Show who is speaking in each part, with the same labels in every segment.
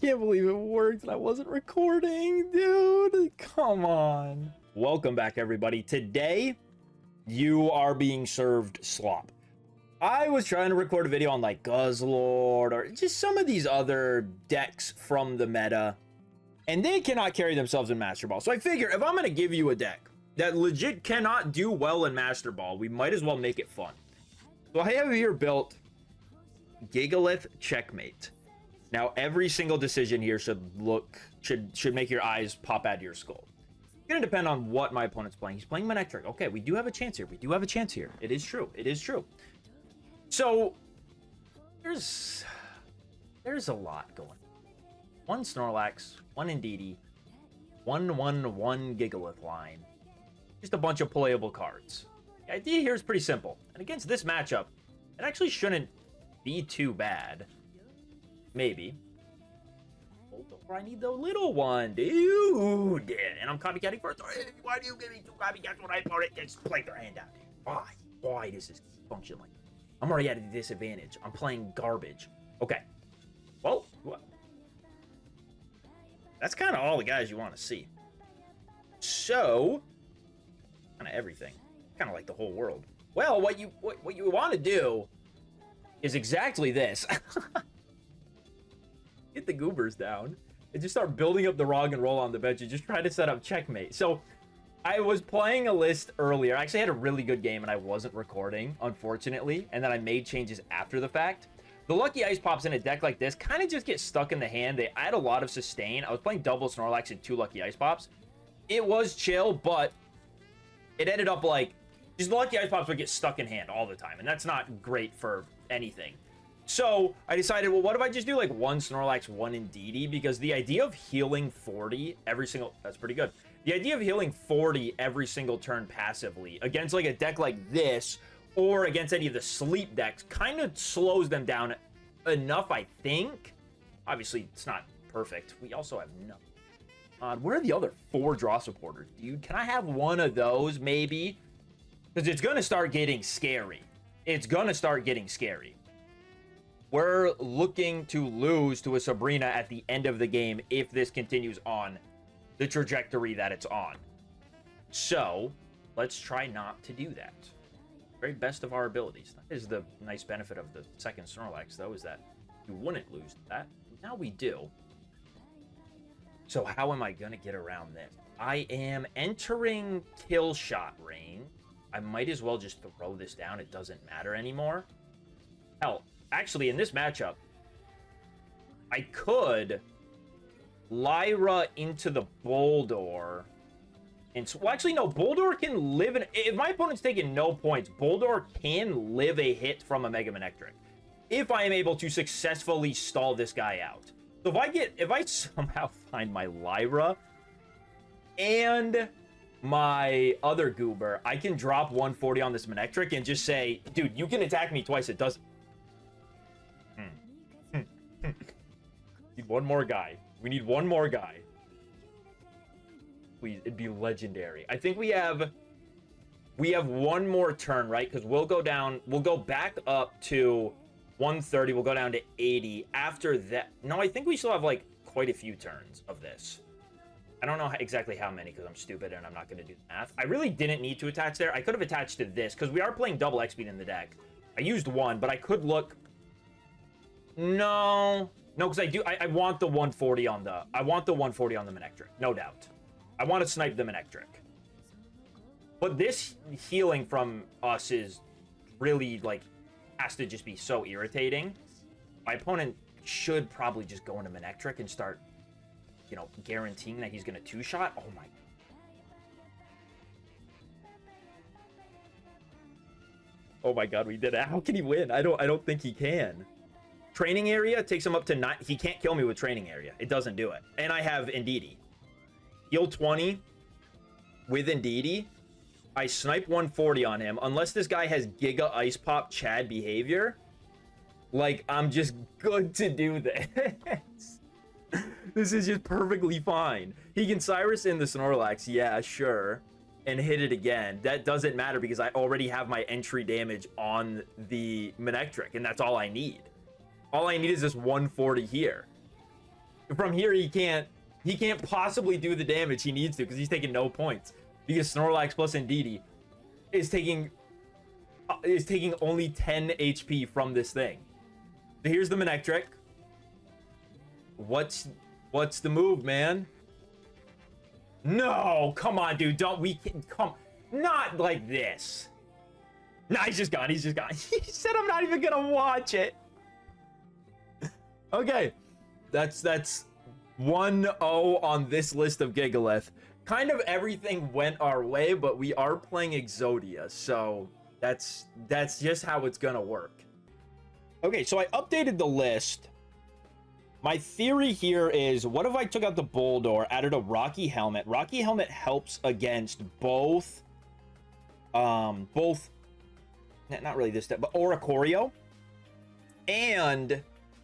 Speaker 1: can't believe it worked and I wasn't recording, dude. Come on. Welcome back, everybody. Today, you are being served slop. I was trying to record a video on like Guzzlord or just some of these other decks from the meta, and they cannot carry themselves in Masterball. So I figure if I'm going to give you a deck that legit cannot do well in Masterball, we might as well make it fun. So I have here built Gigalith Checkmate. Now, every single decision here should make your eyes pop out of your skull. It's going to depend on what my opponent's playing. He's playing Manectric. Okay, we do have a chance here. We do have a chance here. It is true. It is true. So, there's a lot going on. One Snorlax, one Indeedee, 1/1/1 Gigalith line. Just a bunch of playable cards. The idea here is pretty simple. And against this matchup, it actually shouldn't be too bad. Maybe. I need the little one, dude. And I'm copycatting first. Why do you give me two copycats when I opponent just play their hand out? Why? Why does this function like that? I'm already at a disadvantage. I'm playing garbage. Okay. Well, that's kind of all the guys you want to see. So, kind of everything. Kind of like the whole world. Well, what you want to do is exactly this. Get the goobers down and just start building up the Rog and Roll on the bench and just try to set up checkmate. So I was playing a list earlier. I actually had a really good game and I wasn't recording, unfortunately. And then I made changes after the fact. The Lucky Ice Pops in a deck like this kind of just get stuck in the hand. They add a lot of sustain. I was playing double Snorlax and 2 Lucky Ice Pops. It was chill, but it ended up like just the Lucky Ice Pops would get stuck in hand all the time. And that's not great for anything. So I decided, well, what if I just do like one Snorlax, one Indeedee? Because the idea of healing 40 every single... That's pretty good. The idea of healing 40 every single turn passively against like a deck like this or against any of the sleep decks kind of slows them down enough, I think. Obviously, it's not perfect. We also have nothing. Where are the other 4 draw supporters, dude? Can I have one of those, maybe? Because it's going to start getting scary. It's going to start getting scary. We're looking to lose to a Sabrina at the end of the game if this continues on the trajectory that it's on. So, let's try not to do that. Very best of our abilities. That is the nice benefit of the second Snorlax, though, is that you wouldn't lose to that. Now we do. So how am I going to get around this? I am entering kill shot range. I might as well just throw this down. It doesn't matter anymore. Hell, actually, in this matchup, I could Lyra into the Boldor. And so, well, actually, no, Boldor can live in... If my opponent's taking no points, Boldor can live a hit from a Mega Manectric. If I am able to successfully stall this guy out. So if I somehow find my Lyra and my other goober, I can drop 140 on this Manectric and just say, dude, you can attack me twice. It doesn't... Need one more guy. We need one more guy. Please, it'd be legendary. I think we have one more turn, right? Because we'll go down, we'll go back up to 130. We'll go down to 80. After that, no, I think we still have like quite a few turns of this. I don't know exactly how many because I'm stupid and I'm not going to do the math. I really didn't need to attach there. I could have attached to this because we are playing double X speed in the deck. I used one, but I could look. No, because I want the 140 on the... I want the 140 on the Manectric, no doubt. I want to snipe the Manectric. But this healing from us is really, like, has to just be so irritating. My opponent should probably just go into Manectric and start, you know, guaranteeing that he's going to two-shot. Oh, my... Oh, my God, we did it. How can he win? I don't think he can. Training area takes him up to 9. He can't kill me with training area. It doesn't do it. And I have Indeedee. Heal 20 with Indeedee. I snipe 140 on him. Unless this guy has Giga Ice Pop Chad behavior. Like, I'm just good to do this. This is just perfectly fine. He can Cyrus in the Snorlax. Yeah, sure. And hit it again. That doesn't matter because I already have my entry damage on the Manectric. And that's all I need. All I need is this 140 here. from here he can't possibly do the damage he needs to because he's taking no points. Because Snorlax plus Indeedee is taking only 10 HP from this thing. So here's the Manectric. What's the move, man? No, come on, dude. Not like this. Nah, he's just gone. He said I'm not even gonna watch it. Okay. That's 1-0 on this list of Gigalith. Kind of everything went our way, but we are playing Exodia, so that's just how it's gonna work. Okay, so I updated the list. My theory here is, what if I took out the Boldore, added a Rocky Helmet? Rocky Helmet helps against both, not really this step, but Oricorio and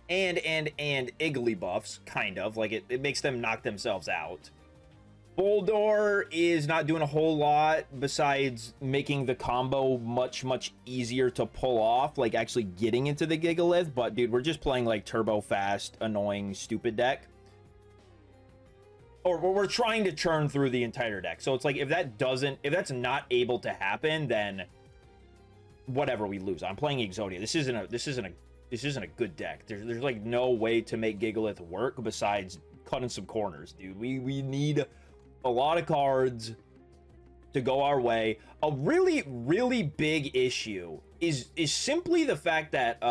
Speaker 1: Igglybuffs, kind of. Like, it makes them knock themselves out. Boldore is not doing a whole lot besides making the combo much easier to pull off, like actually getting into the Gigalith. But dude, we're just playing like turbo fast, annoying, stupid deck. Or we're trying to churn through the entire deck. So it's like, if that's not able to happen, then whatever, we lose. I'm playing Exodia. This isn't a good deck. There's like no way to make Gigalith work besides cutting some corners, dude. We need a lot of cards to go our way. A really big issue is simply the fact that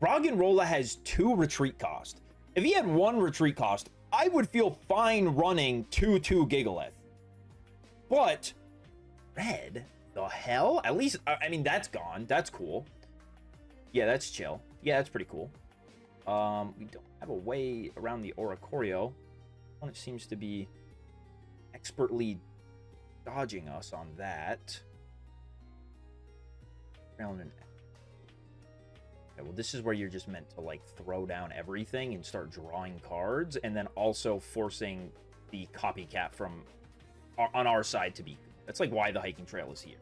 Speaker 1: Roggenrola has 2 retreat cost. If he had 1 retreat cost, I would feel fine running 2/2 Gigalith. But red, the hell? At least, I mean, that's gone. That's cool. Yeah, that's chill. Yeah, that's pretty cool. We don't have a way around the Oricorio. One, it seems to be expertly dodging us on that. Round an... Okay, well, this is where you're just meant to like throw down everything and start drawing cards, and then also forcing the copycat from on our side to be. That's like why the hiking trail is here.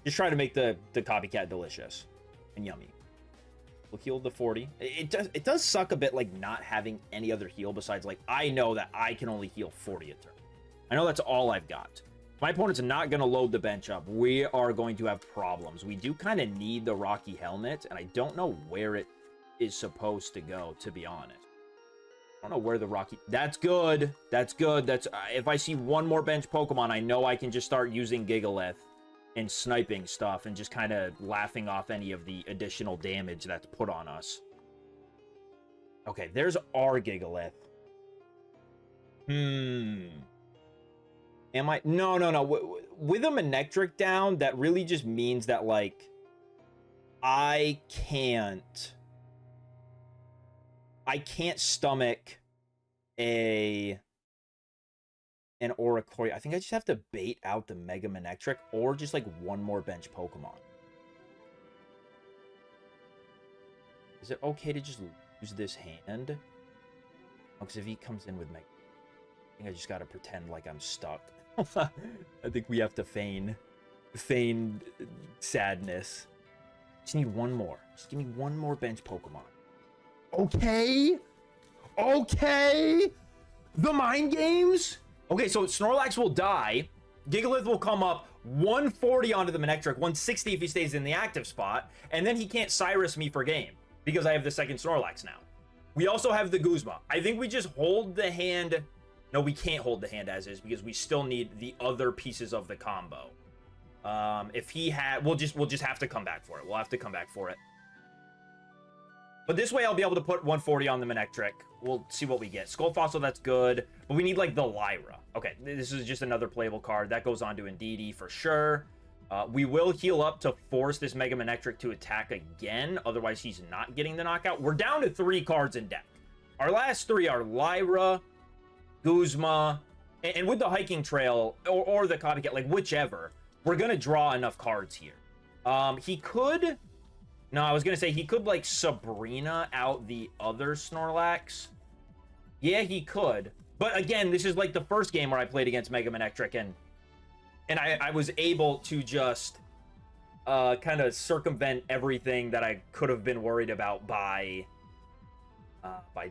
Speaker 1: Just try to make the copycat delicious and yummy. We'll heal the 40. It does suck a bit like not having any other heal besides, like, I know that I can only heal 40 a turn. I know that's all I've got. My opponent's not going to load the bench up. We are going to have problems. We do kind of need the Rocky Helmet, and I don't know where it is supposed to go, to be honest. I don't know where the Rocky... That's good. That's good. That's if I see one more bench Pokemon, I know I can just start using Gigalith and sniping stuff and just kind of laughing off any of the additional damage that's put on us. Okay, there's our Gigalith. Am I... No. With a Manectric down, that really just means that, like, I can't stomach an Oricorio. I think I just have to bait out the Mega Manectric or just, like, one more bench Pokemon. Is it okay to just lose this hand? Oh, because if he comes in with Mega... I think I just gotta pretend like I'm stuck. I think we have to feign sadness. Just need one more. Just give me one more bench Pokemon. Okay. The mind games. Okay, so Snorlax will die. Gigalith will come up 140 onto the Manectric, 160 if he stays in the active spot, and then he can't Cyrus me for game because I have the second Snorlax now. We also have the Guzma. I think we just hold the hand. No, we can't hold the hand as is because we still need the other pieces of the combo. If he had, we'll just have to come back for it. We'll have to come back for it. But this way, I'll be able to put 140 on the Manectric. We'll see what we get. Skull Fossil, that's good. But we need, like, the Lyra. Okay, this is just another playable card. That goes on to Indeedee for sure. We will heal up to force this Mega Manectric to attack again. Otherwise, he's not getting the knockout. We're down to 3 cards in deck. Our last 3 are Lyra, Guzma, and with the hiking trail or the copycat, like whichever, we're gonna draw enough cards here. He could, no, I was gonna say he could like Sabrina out the other Snorlax. Yeah, he could, but again, this is like the first game where I played against Mega Manectric, and I was able to just kind of circumvent everything that I could have been worried about by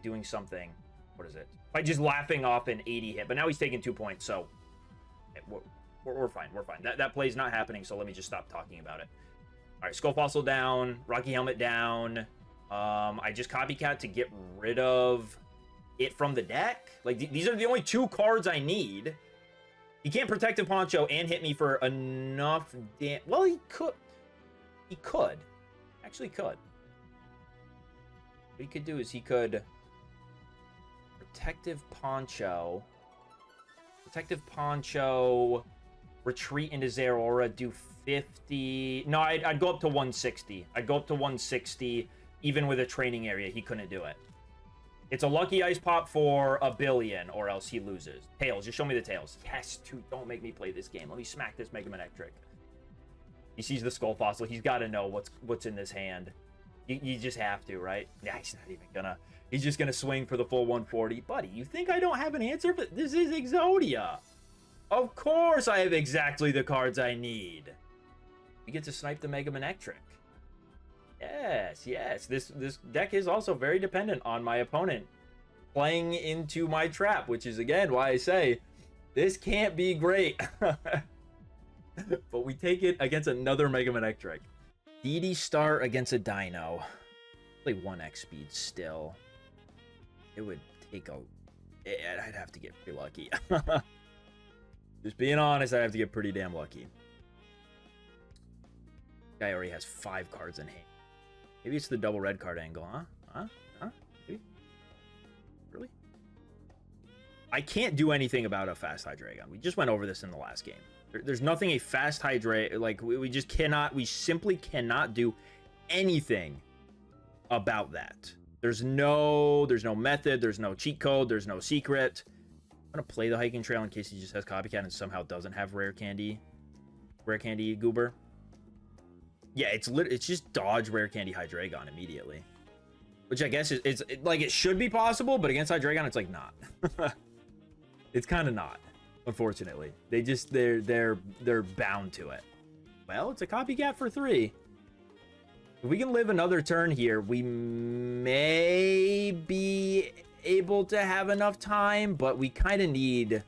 Speaker 1: doing something what is it? By just laughing off an 80 hit. But now he's taking 2 points, so we're fine. We're fine. That play's not happening, so let me just stop talking about it. All right, Skull Fossil down, Rocky Helmet down. I just Copycat to get rid of it from the deck. Like, these are the only 2 cards I need. He can't Protective Poncho and hit me for enough damage. Well, he could. He could. Actually could. What he could do is he could Protective Poncho, retreat into Zeraora, do 50. No, I'd go up to 160. I'd go up to 160, even with a training area. He couldn't do it. It's a lucky ice pop for a billion, or else he loses. Tails, just show me the tails. Yes, dude, don't make me play this game. Let me smack this Mega Man Electric. He sees the Skull Fossil. He's got to know what's in this hand. You just have to, right? Yeah, he's not even gonna. He's just gonna swing for the full 140. Buddy, you think I don't have an answer? But this is Exodia. Of course I have exactly the cards I need. We get to snipe the Mega Man Electric. Yes, yes. This deck is also very dependent on my opponent playing into my trap, which is, again, why I say this can't be great. But we take it against another Mega Man Electric. DD start against a Dino. Play 1x speed still. It would take a... I'd have to get pretty lucky. Just being honest, I'd have to get pretty damn lucky. Guy already has 5 cards in hand. Maybe it's the double red card angle, huh? Maybe? Really? I can't do anything about a fast Hydreigon. We just went over this in the last game. There's nothing a fast Hydreigon... Like, we just cannot... We simply cannot do anything about that. There's no method. There's no cheat code. There's no secret. I'm going to play the Hiking Trail in case he just has Copycat and somehow doesn't have Rare Candy Goober. Yeah, it's just dodge Rare Candy Hydreigon immediately. Which I guess is like, it should be possible, but against Hydreigon, it's like not. It's kind of not, unfortunately. They're bound to it. Well, it's a Copycat for 3. If we can live another turn here, we may be able to have enough time, but we kind of need...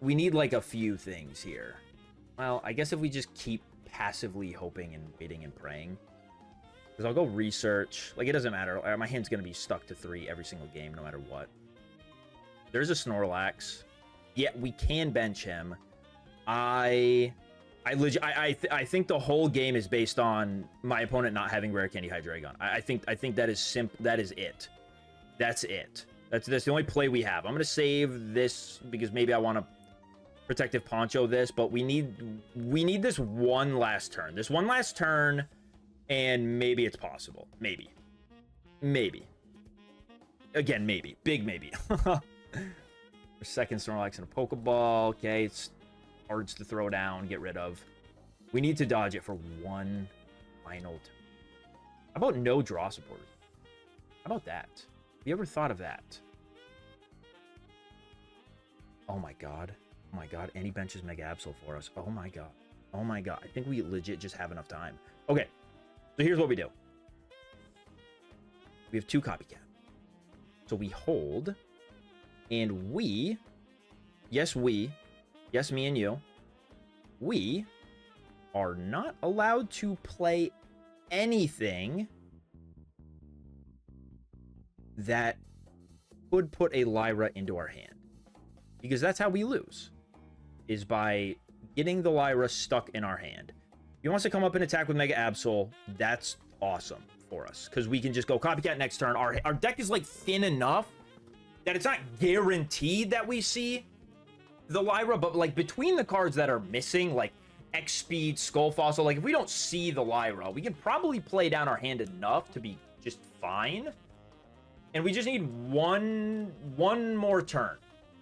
Speaker 1: We need, like, a few things here. Well, I guess if we just keep passively hoping and waiting and praying. Because I'll go research. Like, it doesn't matter. My hand's going to be stuck to 3 every single game, no matter what. There's a Snorlax. Yeah, we can bench him. I think the whole game is based on my opponent not having Rare Candy Hydreigon. I think that is that is it. That's it. That's the only play we have. I'm gonna save this because maybe I want to Protective Poncho this, but we need this one last turn. This one last turn, and maybe it's possible. Maybe. Again, maybe. Big maybe. Second Snorlax in a Pokeball. Okay, it's cards to throw down, get rid of. We need to dodge it for one final turn. How about no draw support? How about that? Have you ever thought of that? Oh my god. Oh my god. And he benches Mega Absol for us. Oh my god. Oh my god. I think we legit just have enough time. Okay. So here's what we do. We have 2 Copycat. So we hold. And we... Yes, me and you. We are not allowed to play anything that could put a Lyra into our hand. Because that's how we lose. Is by getting the Lyra stuck in our hand. If he wants to come up and attack with Mega Absol, that's awesome for us. Because we can just go Copycat next turn. Our deck is like thin enough that it's not guaranteed that we see the Lyra, but like between the cards that are missing, like X Speed, Skull Fossil, like if we don't see the Lyra, we can probably play down our hand enough to be just fine. And we just need one more turn.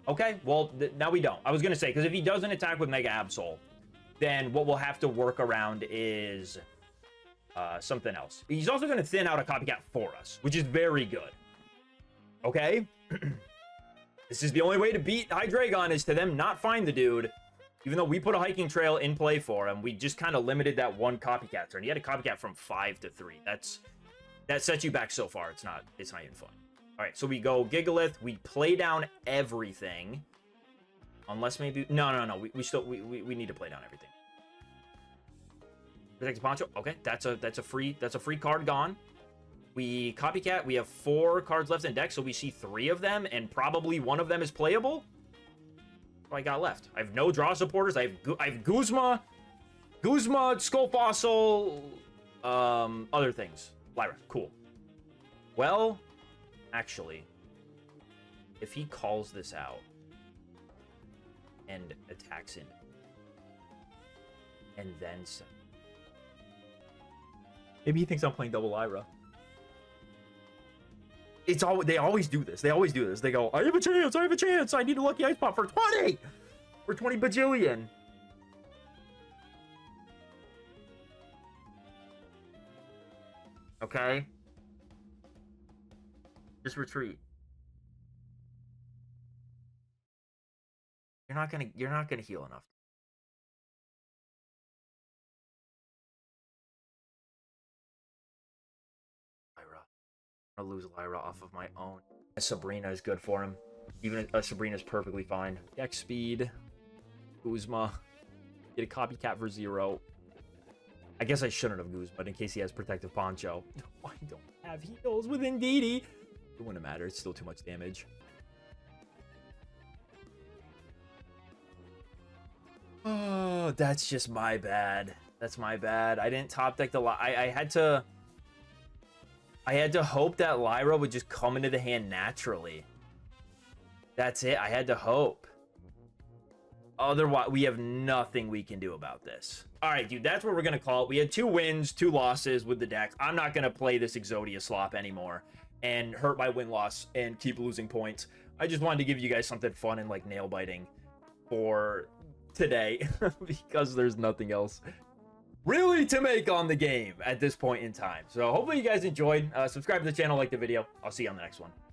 Speaker 1: Okay, well, now we don't. I was going to say, because if he doesn't attack with Mega Absol, then what we'll have to work around is something else. He's also going to thin out a Copycat for us, which is very good. Okay? This is the only way to beat Hydreigon, is to them not find the dude. Even though we put a Hiking Trail in play for him, we just kind of limited that one Copycat turn. He had a Copycat from 5 to 3. That sets you back so far. It's not even fun. All right, so we go Gigalith. We play down everything. Unless maybe... No. We need to play down everything. Protected Poncho. Okay, that's a free card gone. We copycat. We have 4 cards left in deck, so we see 3 of them, and probably one of them is playable. What do I got left? I have no draw supporters. I have Guzma, Skull Fossil, other things. Lyra, cool. Well, actually, if he calls this out and attacks him, and then maybe he thinks I'm playing double Lyra. It's all they always do this. They always do this. They go, I have a chance. I need a lucky ice pop for 20. For 20 bajillion. Okay. Just retreat. You're not gonna heal enough. I'll lose Lyra off of my own. Sabrina is good for him. Even Sabrina is perfectly fine. Deck speed. Guzma. Get a copycat for 0. I guess I shouldn't have Guzma, but in case he has protective poncho. I don't have heals with Indeedee. It wouldn't matter. It's still too much damage. Oh, that's just my bad. That's my bad. I didn't top deck the... I had to hope that Lyra would just come into the hand naturally. That's it. I had to hope. Otherwise, we have nothing we can do about this. All right, dude, that's what we're going to call it. We had 2 wins, 2 losses with the deck. I'm not going to play this Exodia slop anymore and hurt my win-loss and keep losing points. I just wanted to give you guys something fun and, like, nail-biting for today because there's nothing else really to make on the game at this point in time. So hopefully you guys enjoyed. Subscribe to the channel, like the video. I'll see you on the next one.